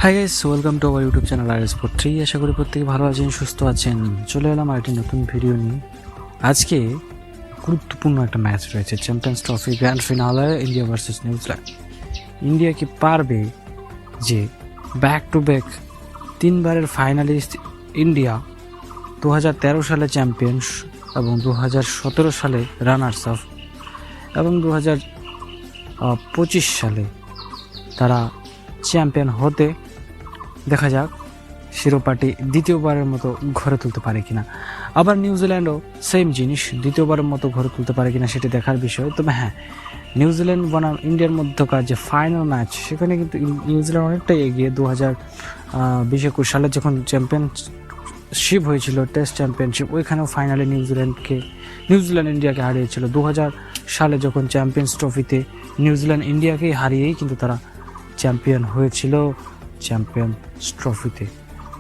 High guys, welcome to our YouTube channel R sport 3। আশা করি প্রত্যেকে ভালো আছেন, সুস্থ আছেন। চলে এলাম আরেকটি নতুন ভিডিও নিয়ে। আজকে গুরুত্বপূর্ণ একটা ম্যাচ রয়েছে, champions trophy grand finale, India versus New Zealand. India কি পারবে যে ব্যাক টু ব্যাক তিনবারের ফাইনালিস্ট ইন্ডিয়া, 2013 সালে চ্যাম্পিয়ন্স এবং 2017 সালে রানার্স আপ এবং 2025 সালে তারা চ্যাম্পিয়ন হতে, দেখা যাক শিরোপাটি দ্বিতীয়বারের মতো ঘরে তুলতে পারে কিনা। আবার নিউজিল্যান্ডও সেম জিনিস, দ্বিতীয়বারের মতো ঘরে তুলতে পারে কিনা সেটি দেখার বিষয়। তবে হ্যাঁ, নিউজিল্যান্ড বনাম ইন্ডিয়ার মধ্যকার যে ফাইনাল ম্যাচ, সেখানে কিন্তু নিউজিল্যান্ড অনেকটাই এগিয়ে। 2020-21 সালে যখন চ্যাম্পিয়নশিপ হয়েছিল, টেস্ট চ্যাম্পিয়নশিপ, ওইখানেও ফাইনালে নিউজিল্যান্ড ইন্ডিয়াকে হারিয়েছিল। 2000 সালে যখন চ্যাম্পিয়ন্স ট্রফিতে নিউজিল্যান্ড ইন্ডিয়াকেই হারিয়েই কিন্তু তারা চ্যাম্পিয়ন হয়েছিল চ্যাম্পিয়ন্স ট্রফিতে।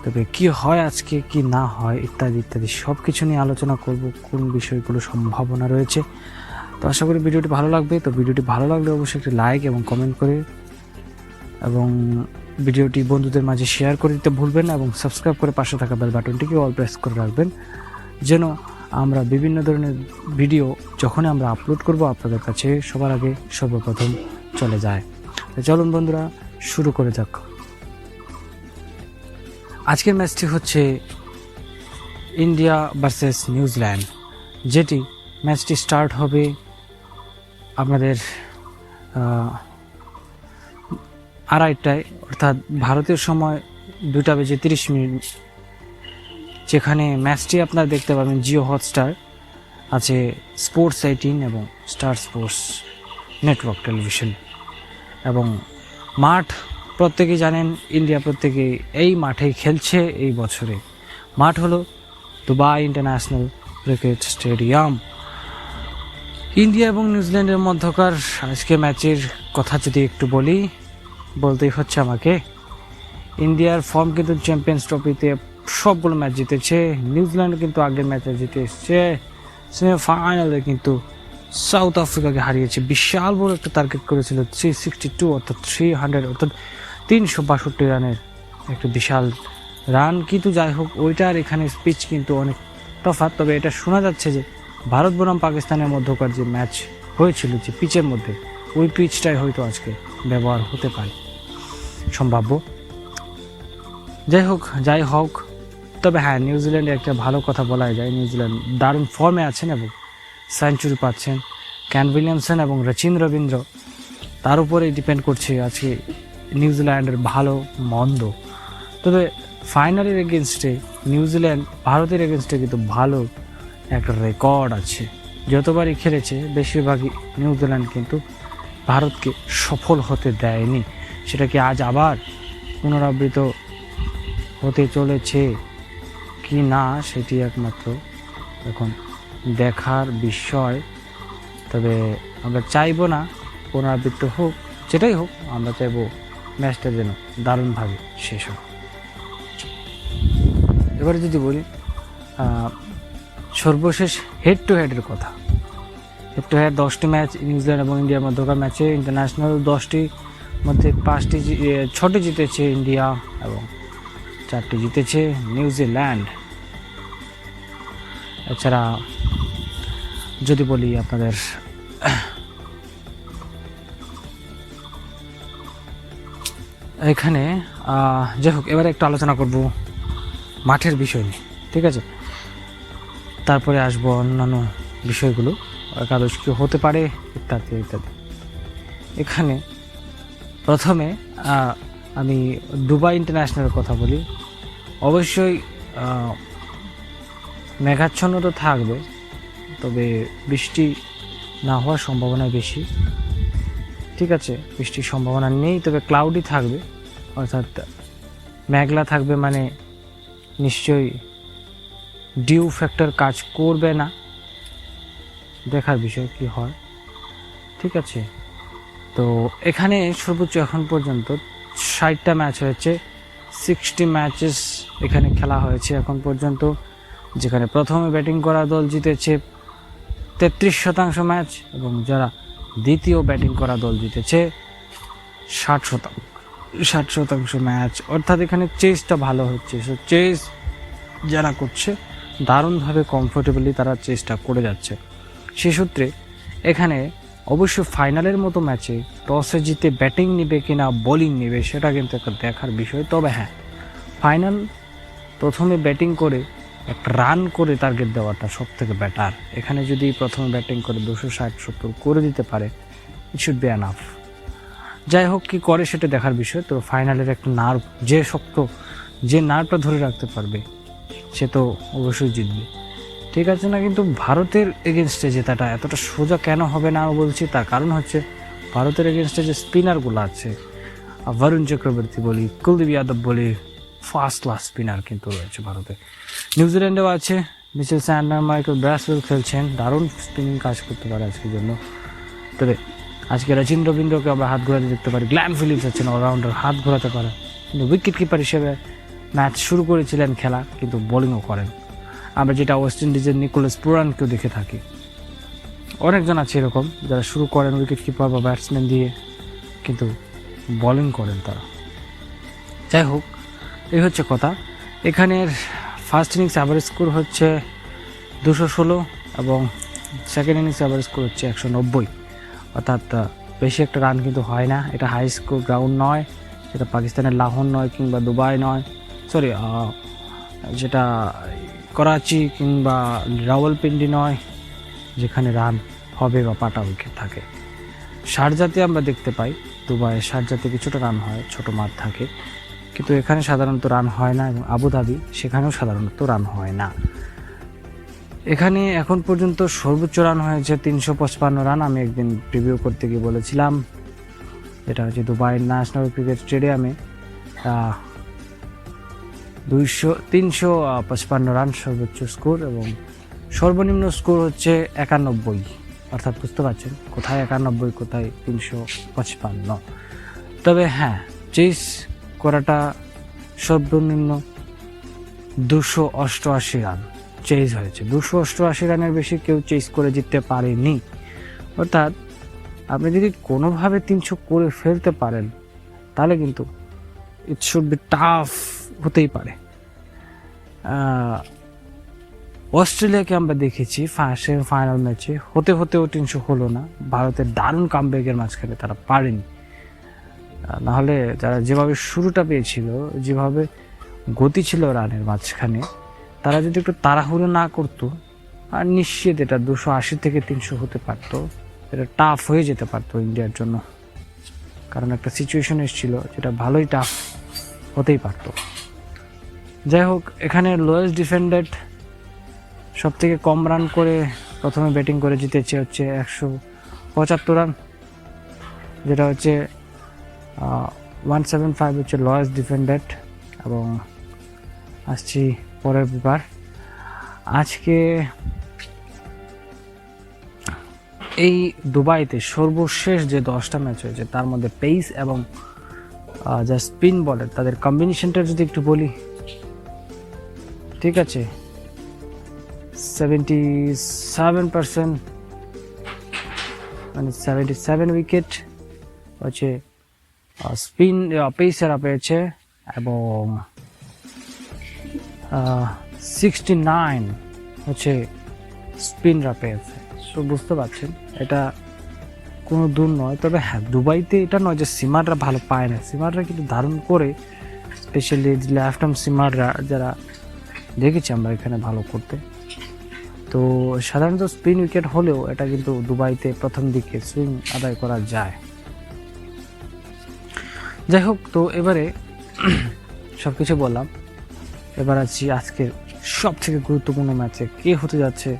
তবে কি হয় আজকে, কি না হয়, ইত্যাদি ইত্যাদি সব কিছু নিয়ে আলোচনা করব, কোন বিষয়গুলো সম্ভাবনা রয়েছে। তো আশা করি ভিডিওটি ভালো লাগবে। তো ভিডিওটি ভালো লাগলে অবশ্যই একটি লাইক এবং কমেন্ট করে এবং ভিডিওটি বন্ধুদের মাঝে শেয়ার করে দিতে ভুলবেন না, এবং সাবস্ক্রাইব করে পাশে থাকা বেল বাটনটিকে অল প্রেস করে রাখবেন, যেন আমরা বিভিন্ন ধরনের ভিডিও যখনই আমরা আপলোড করব আপনাদের কাছে সবার আগে সর্বপ্রথম চলে যায়। চলুন বন্ধুরা, শুরু করে যাক। আজকের ম্যাচটি হচ্ছে ইন্ডিয়া ভার্সেস নিউজিল্যান্ড, যেটি ম্যাচটি স্টার্ট হবে আপনাদের 2:30টায়, অর্থাৎ ভারতীয় সময় 2:30, যেখানে ম্যাচটি আপনারা দেখতে পাবেন জিও হটস্টার আছে, স্পোর্টস 18 এবং স্টার স্পোর্টস নেটওয়ার্ক টেলিভিশন। এবং মাঠ প্রত্যেকেই জানেন, ইন্ডিয়া প্রত্যেকেই এই মাঠেই খেলছে এই বছরে। মাঠ হলো Dubai international cricket stadium. India এবং নিউজিল্যান্ডের মধ্যকার আজকে ম্যাচের কথা যদি একটু বলতেই হচ্ছে আমাকে। ইন্ডিয়ার ফর্ম কিন্তু চ্যাম্পিয়ন্স ট্রফিতে সবগুলো ম্যাচ জিতেছে, নিউজিল্যান্ড কিন্তু আগের ম্যাচে জিতে এসছে। সেমিফাইনালে কিন্তু সাউথ আফ্রিকাকে হারিয়েছে, বিশাল বড় একটা টার্গেট করেছিল, 362 অর্থাৎ 362 রানের একটা বিশাল রান। কিন্তু যাই হোক, ওইটার এখানে পিচ কিন্তু অনেক তফাৎ। তবে এটা শোনা যাচ্ছে যে ভারত বনাম পাকিস্তানের মধ্যকার যে ম্যাচ হয়েছিল যে পিচের মধ্যে, ওই পিচটাই হয়তো আজকে ব্যবহার হতে পারে, সম্ভাব্য। যাই হোক, তবে হ্যাঁ, নিউজিল্যান্ডে একটা ভালো কথা বলা যায়, নিউজিল্যান্ড দারুণ ফর্মে আছেন এবং সেঞ্চুরি পাচ্ছেন। ক্যান উইলিয়ামসন এবং রচিন রবীন্দ্র, তার উপরেই ডিপেন্ড করছে আজকে নিউজিল্যান্ডের ভালো মন্দ। তবে ফাইনালের এগেনস্টে নিউজিল্যান্ড ভারতের এগেনস্টে কিন্তু ভালো একটা রেকর্ড আছে। যতবারই খেলেছে বেশিরভাগই নিউজিল্যান্ড কিন্তু ভারতকে সফল হতে দেয়নি। সেটা কি আজ আবার পুনরাবৃত্ত হতে চলেছে কি না, সেটি একমাত্র এখন দেখার বিষয়। তবে আমরা চাইবো না পুনরাবৃত্ত হোক, যেটাই হোক, আমরা চাইবো ম্যাচটা যেন দারুণভাবে শেষ হোক। এবারে যদি বলি সর্বশেষ হেড টু হেডের কথা, হেড টু হেড 10টি ম্যাচ নিউজিল্যান্ড এবং ইন্ডিয়ার মধ্যকার ম্যাচে ইন্টারন্যাশনাল 10টির মধ্যে 6টি জিতেছে ইন্ডিয়া এবং 4টি জিতেছে নিউজিল্যান্ড। এছাড়া যদি বলি আপনাদের এখানে যাই হোক, এবারে একটু আলোচনা করব মাঠের বিষয় নিয়ে, ঠিক আছে? তারপরে আসবো অন্যান্য বিষয়গুলো, একাদশ কি হতে পারে ইত্যাদি ইত্যাদি। এখানে প্রথমে আমি দুবাই ইন্টারন্যাশনালের কথা বলি। অবশ্যই মেঘাচ্ছন্ন তো থাকবে, তবে বৃষ্টি না হওয়ার সম্ভাবনা বেশি, ঠিক আছে? বৃষ্টির সম্ভাবনা নেই, তবে ক্লাউডি থাকবে, অর্থাৎ মেঘলা থাকবে, মানে নিশ্চয়ই ডিউ ফ্যাক্টর কাজ করবে না, দেখার বিষয় কি হয়, ঠিক আছে? তো এখানে সর্বোচ্চ এখন পর্যন্ত 60টা ম্যাচ হয়েছে, 60 ম্যাচেস এখানে খেলা হয়েছে এখন পর্যন্ত, যেখানে প্রথমে ব্যাটিং করা দল জিতেছে 33% ম্যাচ, এবং যারা দ্বিতীয় ব্যাটিং করা দল জিতেছে 60%। 60% ম্যাচ, অর্থাৎ এখানে চেসটা ভালো হচ্ছে। সো চেস যারা করছে দারুণভাবে কমফোর্টেবলি তারা চেষ্টা করে যাচ্ছে। সে সূত্রে এখানে অবশ্য ফাইনালের মতো ম্যাচে টসে জিতে ব্যাটিং নেবে কিনা বোলিং নেবে সেটা কিন্তু একটা দেখার বিষয়। তবে হ্যাঁ, ফাইনাল প্রথমে ব্যাটিং করে একটা রান করে টার্গেট দেওয়াটা সব থেকে বেটার। এখানে যদি প্রথমে ব্যাটিং করে 260-70 করে দিতে পারে, ইট শুড বি এনাফ। যাই হোক, কি করে সেটা দেখার বিষয়। তো ফাইনালের একটা নার্ভ, যে নার্ভটা ধরে রাখতে পারবে সে তো অবশ্যই জিতবে, ঠিক আছে না? কিন্তু ভারতের এগেনস্টে জেতাটা এতটা সোজা কেন হবে না বলছি, তার কারণ হচ্ছে ভারতের এগেনস্টে যে স্পিনারগুলো আছে, বরুণ চক্রবর্তী বলি, কুলদীপ যাদব বলি, ফার্স্ট ক্লাস স্পিনার কিন্তু রয়েছে ভারতে। নিউজিল্যান্ডেও আছে মিচেল স্যান্টনার, মাইকেল ব্রাসওয়েল খেলছেন, দারুণ স্পিনিং কাজ করতে পারে আজকের জন্য। তবে আজকে রচিন রবীন্দ্রকে আমরা হাত ঘোরাতে দেখতে পারি, গ্ল্যান ফিলিপস আছেন অলরাউন্ডার, হাত ঘোরাতে পারে, কিন্তু উইকেট কিপার হিসেবে ম্যাচ শুরু করেছিলেন খেলা, কিন্তু বোলিংও করেন। আমরা যেটা ওয়েস্ট ইন্ডিজের নিকোলাস পুরানকেও দেখে থাকি, অনেকজন আছে এরকম যারা শুরু করেন উইকেট কিপার বা ব্যাটসম্যান দিয়ে, কিন্তু বোলিং করেন তারা। যাই হোক, এই হচ্ছে কথা। এখানের ফার্স্ট ইনিংস অ্যাভারেজ স্কোর হচ্ছে 216 এবং সেকেন্ড ইনিংস অ্যাভারেজ স্কোর হচ্ছে 190, অর্থাৎ বেশি একটা রান কিন্তু হয় না। এটা হাই স্কোর গ্রাউন্ড নয়, সেটা পাকিস্তানের লাহোর নয় কিংবা দুবাই নয়, সরি যেটা করাচি কিংবা রাওয়ালপিন্ডি নয়, যেখানে রান হবে বা পাটা উইকেট থাকে। শারজাতে আমরা দেখতে পাই, দুবাইয়ের শারজাতে কিছুটা রান হয়, ছোট মাঠ থাকে, কিন্তু এখানে সাধারণত রান হয় না, এবং আবুধাবি সেখানেও সাধারণত রান হয় না। এখানে এখন পর্যন্ত সর্বোচ্চ রান হয়েছে 355 রান। আমি একদিন প্রিভিউ করতে গিয়ে বলেছিলাম, এটা হচ্ছে দুবাই ন্যাশনাল ক্রিকেট স্টেডিয়ামে 355 রান সর্বোচ্চ স্কোর, এবং সর্বনিম্ন স্কোর হচ্ছে 91। অর্থাৎ বুঝতে পারছেন কোথায় 91, কোথায় 355। তবে হ্যাঁ, চেস করাটা সর্বনিম্ন 288 রান চেজ হয়েছে। 288 রানের বেশি কেউ চেস করে জিততে পারেনি। অর্থাৎ আপনি যদি কোনোভাবে 300 করে ফেলতে পারেন তাহলে কিন্তু ইট শুড বি টাফ হতেই পারে। অস্ট্রেলিয়াকে আমরা দেখেছি ফাইনাল ম্যাচে হতেও 300 হলো না। ভারতের দারুণ কামব্যাকের মাঝখানে তারা পারেনি। নাহলে যারা যেভাবে শুরুটা পেয়েছিল, যেভাবে গতি ছিল রানের মাঝখানে, তারা যদি একটু তাড়াহুড়ো না করতো, আর নিশ্চিত এটা 280 থেকে 300 হতে পারতো। এটা টাফ হয়ে যেতে পারতো ইন্ডিয়ার জন্য, কারণ একটা সিচুয়েশন এসেছিল যেটা ভালোই টাফ হতেই পারতো। যাই হোক, এখানে লোয়েস্ট ডিফেন্ডেড সব থেকে কম রান করে প্রথমে ব্যাটিং করে জিতেছে হচ্ছে 175 রান, যেটা হচ্ছে 175 হচ্ছে লোয়েস্ট ডিফেন্ডেড। এবং আসছি পরের ব্যাপার। আজকে এই দুবাইতে সর্বশেষ যে 10টা ম্যাচ হয়েছে তার মধ্যে পেস এবং যা স্পিন বলের তাদের কম্বিনেশনটা যদি একটু বলি, ঠিক আছে, 77%, মানে 77 উইকেট হচ্ছে স্পিন পেসাররা পেয়েছে, এবং 69 হচ্ছে স্পিনরা পেয়েছে। সো বুঝতে পারছেন এটা কোনো দূর নয়। তবে হ্যাঁ, দুবাইতে এটা নয় যে সিমাররা ভালো পায় না, সিমাররা কিন্তু দারুণ করে, স্পেশালি লেফট আর্ম সিমাররা যারা দেখেছি আমরা এখানে ভালো করতে। তো সাধারণত স্পিন উইকেট হলেও এটা কিন্তু দুবাইতে প্রথম দিকে সুইং আদায় করা যায়। যাই হোক, তো এবারে সব কিছু বললাম, এবার আছি আজকের সব থেকে গুরুত্বপূর্ণ ম্যাচে কে হতে যাচ্ছে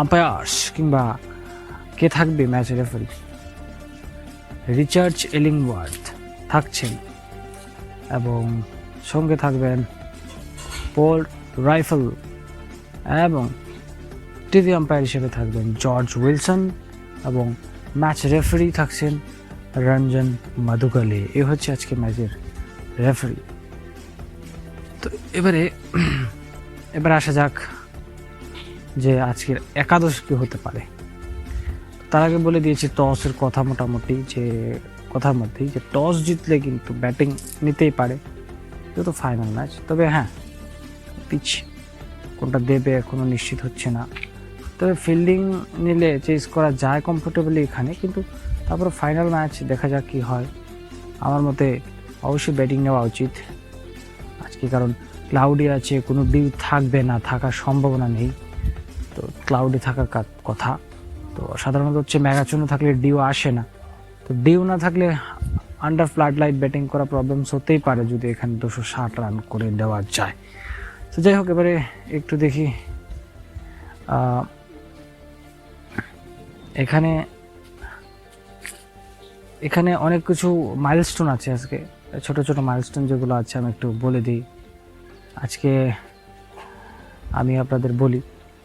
আম্পায়ার্স কিংবা কে থাকবে ম্যাচের রেফারি। রিচার্ড এলিংওয়ার্থ থাকছেন এবং সঙ্গে থাকবেন পল রাইফেল, এবং টিভি আম্পায়ার হিসেবে থাকবেন জর্জ উইলসন, এবং ম্যাচ রেফারি থাকছেন রঞ্জন মাদুগালে। এ হচ্ছে আজকে ম্যাচের রেফারি। তো এবার আসা যাক যে আজকের একাদশ কি হতে পারে। তার আগে বলে দিয়েছি টসের কথা মোটামুটি, যে কথার মধ্যেই যে টস জিতলে কিন্তু ব্যাটিং নিতেই পারে, যেহেতু ফাইনাল ম্যাচ। তবে হ্যাঁ, পিচ কোনটা দেবে এখনও নিশ্চিত হচ্ছে না। তবে ফিল্ডিং নিলে চেস করা যায় কমফোর্টেবলি এখানে, কিন্তু তারপরে ফাইনাল ম্যাচ দেখা যাক কী হয়। আমার মতে অবশ্যই ব্যাটিং নেওয়া উচিত আজকে, কারণ ক্লাউডি আছে, কোনো ডিউ থাকবে না, থাকার সম্ভাবনা নেই। তো ক্লাউডি থাকার কথা। তো সাধারণত হচ্ছে মেঘাচ্ছন্ন থাকলে ডিউ আসে না, তো ডিউ না থাকলে আন্ডার ফ্লাড লাইট ব্যাটিং করা প্রবলেমস হতেই পারে যদি এখানে 260 রান করে দেওয়া যায়। তো যাই হোক, এবারে একটু দেখি এখানে অনেক কিছু মাইলস্টোন আছে আজকে, ছোট ছোট মাইলস্টোন যেগুলো আছে আমি একটু বলে দিই। আজকে আমি আপনাদের বলি,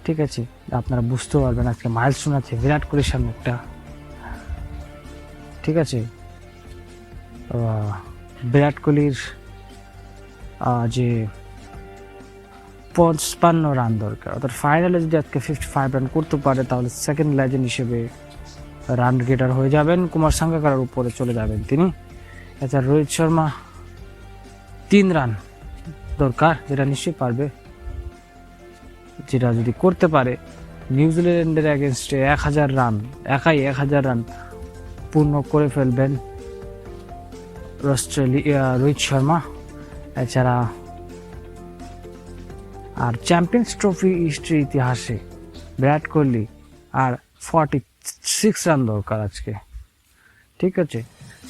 ঠিক আছে, আপনারা বুঝতেও পারবেন। আজকে মাইলস্টোন আছে বিরাট কোহলির সামনে একটা, ঠিক আছে। বিরাট কোহলির যে 55 রান দরকার, অর্থাৎ ফাইনালে যদি আজকে 55 রান করতে পারে তাহলে সেকেন্ড লেজেন্ড হিসেবে রান গেটার হয়ে যাবেন, কুমার সাঙ্গাকারার উপরে চলে যাবেন তিনি। এছাড়া রোহিত শর্মা 3 রান দরকার, যেটা নিশ্চয়ই পারবে, যেটা যদি করতে পারে নিউজিল্যান্ডের এগেনস্টে 1000 রান, একাই 1000 রান পূর্ণ করে ফেলবেন রোহিত শর্মা। এছাড়া আর চ্যাম্পিয়ন্স ট্রফি হিস্ট্রির ইতিহাসে বিরাট কোহলি আর 46 রান দরকার আজকে, ঠিক আছে।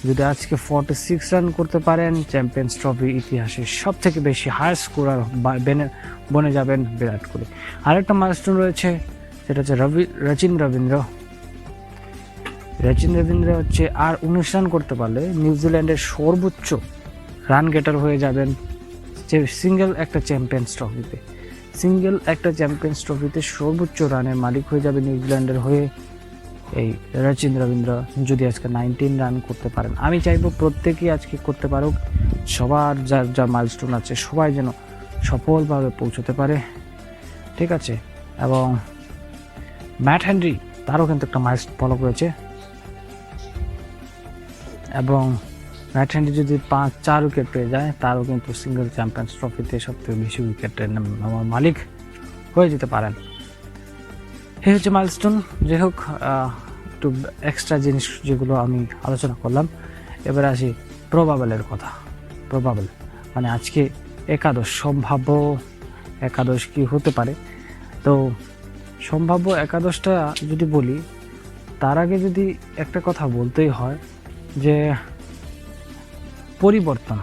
যদি আজকে 46 রান করতে পারেন, চ্যাম্পিয়ন্স ট্রফি ইতিহাসে সব থেকে বেশি হায়ার স্কোরার বনে যাবেন বিরাট কোহলি। আরেকটা মাইলস্টোন রয়েছে, সেটা হচ্ছে রচিন রবীন্দ্র হচ্ছে আর 19 রান করতে পারলে নিউজিল্যান্ডের সর্বোচ্চ রান গেটার হয়ে যাবেন সিঙ্গেল একটা চ্যাম্পিয়ন্স ট্রফিতে সর্বোচ্চ রানের মালিক হয়ে যাবে নিউজিল্যান্ডের হয়ে এই রচিন রবীন্দ্র, যদি আজকে 19 রান করতে পারেন। আমি চাইবো প্রত্যেকেই আজকে করতে পারুক, সবার যা মাইলস্টোন আছে সবাই যেন সফলভাবে পৌঁছতে পারে, ঠিক আছে। এবং ম্যাট হেনরি, তারও কিন্তু একটা মাইলস্টোন ফলো করেছে, এবং ম্যাট হেনরি যদি 4 উইকেট পেয়ে যায় তারও কিন্তু সিঙ্গেল চ্যাম্পিয়ন্স ট্রফিতে সবথেকে বেশি উইকেটের মালিক হয়ে যেতে পারেন। এই হচ্ছে মাইলস্টোন। যাই হোক, একটু এক্সট্রা জিনিস যেগুলো আমি আলোচনা করলাম। এবার আসি প্রবাবলের কথা। প্রবাবল মানে আজকে সম্ভাব্য একাদশ কি হতে পারে। তো সম্ভাব্য একাদশটা যদি বলি, তার আগে যদি একটা কথা বলতেই হয় যে পরিবর্তন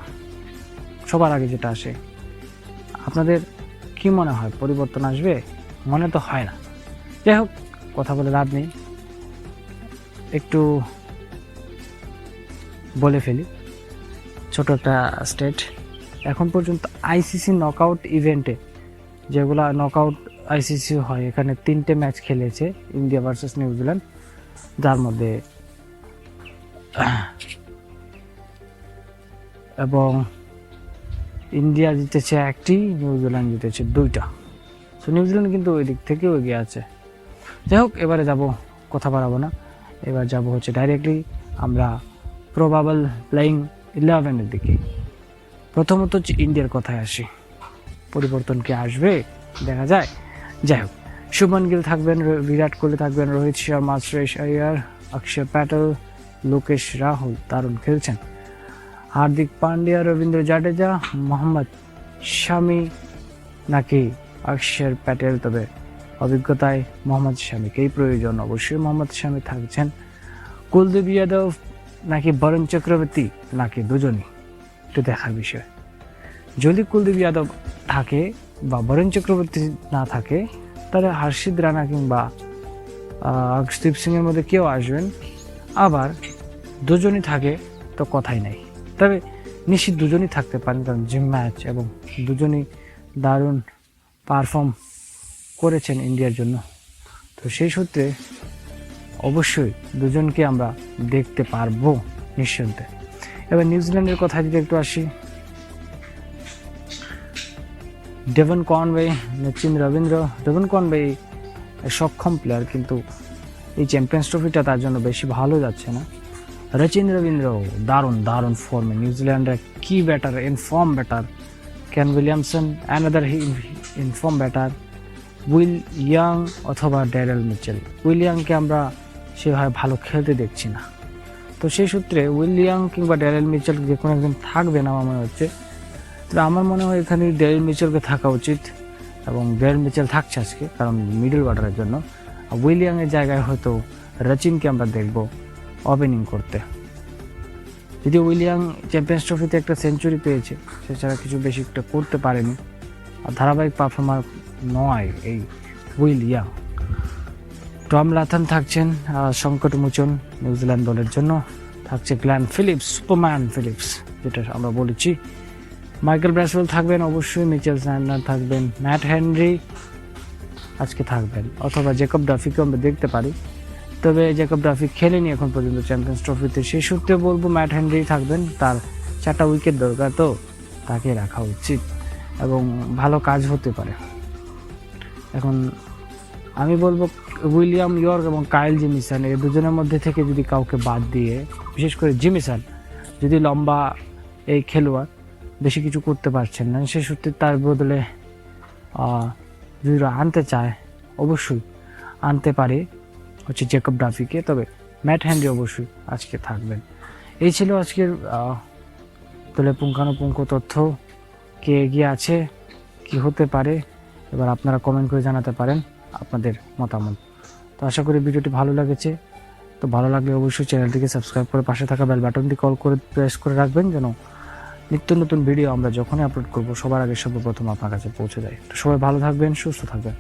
সবার আগে যেটা আসে। আপনাদের কি মনে হয় পরিবর্তন আসবে? মনে তো হয় না। যাই হোক, কথা বলে লাভ নেই, একটু বলে ফেলি। ছোট একটা স্টেট, এখন পর্যন্ত আইসিসি নকআউট ইভেন্টে, যেগুলা নকআউট আইসিসি হয়, এখানে 3টে ম্যাচ খেলেছে ইন্ডিয়া ভার্সেস নিউজিল্যান্ড, যার মধ্যে এবং ইন্ডিয়া জিতেছে 1টি, নিউজিল্যান্ড জিতেছে 2টা। সো নিউজিল্যান্ড কিন্তু ওই দিক থেকেও এগিয়ে আছে। যাই হোক, এবারে যাব, কথা বাড়াবো না, এবার যাব হচ্ছে ডাইরেক্টলি আমরা প্রবাবল প্লেয়িং 11-এর দিকে। প্রথমত হচ্ছে ইন্ডিয়ার কথায় আসি, পরিবর্তন কি আসবে দেখা যায়। যাই হোক, শুভমান গিল থাকবেন, বিরাট কোহলি থাকবেন, রোহিত শর্মা, শ্রেয়স আয়ার, অক্ষর প্যাটেল, লোকেশ রাহুল দারুণ খেলছেন, হার্দিক পান্ডিয়া, রবীন্দ্র জাডেজা, মোহাম্মদ শামি নাকি অক্ষর প্যাটেল? তবে অভিজ্ঞতায় মোহাম্মদ শামিকেই প্রয়োজন, অবশ্যই মোহাম্মদ শামি থাকছেন। কুলদীপ যাদব নাকি বরুণ চক্রবর্তী, নাকি দুজনই, একটু দেখার বিষয়। যদি কুলদীপ যাদব থাকে বা বরুণ চক্রবর্তী না থাকে, তাহলে হর্ষিত রানা কিংবা অর্শদীপ সিং এর মধ্যে কেউ আসবেন। আবার দুজনই থাকে তো কথাই নাই, তবে নিশ্চিত দুজনই থাকতে পারেন, কারণ জিম ম্যাচ এবং দুজনই দারুণ পারফর্ম করেছেন ইন্ডিয়ার জন্য। তো সেই সূত্রে অবশ্যই দুজনকে আমরা দেখতে পারবো নিশ্চিন্তে। এবার নিউজিল্যান্ডের কথা যদি একটু আসি, Devon Conway, Rachin Rabindra. Devon Conway সক্ষম প্লেয়ার, কিন্তু এই চ্যাম্পিয়ন্স ট্রফিটা তার জন্য বেশি ভালো যাচ্ছে না। রচিন রবীন্দ্র দারুণ দারুণ ফর্মে, নিউজিল্যান্ডের কি batter, inform batter. Kane Williamson another inform batter. Will young অথবা ড্যারেল মিচেল। উইলিয়াংকে আমরা সেভাবে ভালো খেলতে দেখছি না, তো সেই সূত্রে উইলিয়াং কিংবা ড্যারেল মিচেল যে কোনো একজন থাকবে না আমার মনে হচ্ছে। তবে আমার মনে হয় এখানে ড্যারেল মিচেলকে থাকা উচিত, এবং ড্যারেল মিচেল থাকছে আজকে কারণ মিডল অর্ডারের জন্য। আর উইলিয়াংয়ের জায়গায় হয়তো রচিনকে আমরা দেখব ওপেনিং করতে। যদিও উইলিয়াং চ্যাম্পিয়ন্স ট্রফিতে একটা সেঞ্চুরি পেয়েছে, সেছাড়া কিছু বেশি একটা করতে পারেনি, আর ধারাবাহিক পারফর্মার নয় এই উইলিয়াং। টম লাথন থাকছেন সংকটমোচন নিউজিল্যান্ড দলের জন্য। থাকছে গ্ল্যান ফিলিপস, সুপারম্যান ফিলিপস যেটা আমরা বলেছি। মাইকেল ব্রাসওয়েল থাকবেন অবশ্যই, মিচেল স্যান্ডলার থাকবেন, ম্যাট হেনরি আজকে থাকবেন, অথবা জেকব ডাফিকে আমরা দেখতে পারি। তবে জেকব ডাফি খেলেনি এখন পর্যন্ত চ্যাম্পিয়ন্স ট্রফিতে, সেই সূত্রে বলবো ম্যাট হেনরি থাকবেন। তার 4টা উইকেট দরকার, তো তাকে রাখা উচিত এবং ভালো কাজ হতে পারে। এখন আমি বলবো উইলিয়াম ইয়র্ক এবং কাইল জেমিসন এই দুজনের মধ্যে থেকে যদি কাউকে বাদ দিয়ে, বিশেষ করে জেমিসন যদি লম্বা এই খেলোয়াড় বেশি কিছু করতে পারছেন না, সে সূত্রে তার বদলে যদি আনতে চায় অবশ্যই আনতে পারে হচ্ছে জেকব ডাফিকে। তবে ম্যাট হেনরি অবশ্যই আজকে থাকবেন। এই ছিল আজকের দলের পুঙ্খানুপুঙ্খ তথ্য। কে এগিয়ে আছে, কি হতে পারে, এবার আপনারা কমেন্ট করে জানাতে পারেন আপনাদের মতামত। তো আশা করি ভিডিওটি ভালো লেগেছে। তো ভালো লাগলে অবশ্যই চ্যানেলটিকে সাবস্ক্রাইব করে পাশে থাকা বেল বাটনটি কল করে প্রেস করে রাখবেন, যেন নিত্য নতুন ভিডিও আমরা যখনই আপলোড করব সবার আগে সর্বপ্রথম আপনার কাছে পৌঁছে যায়। তো সবাই ভালো থাকবেন, সুস্থ থাকবেন।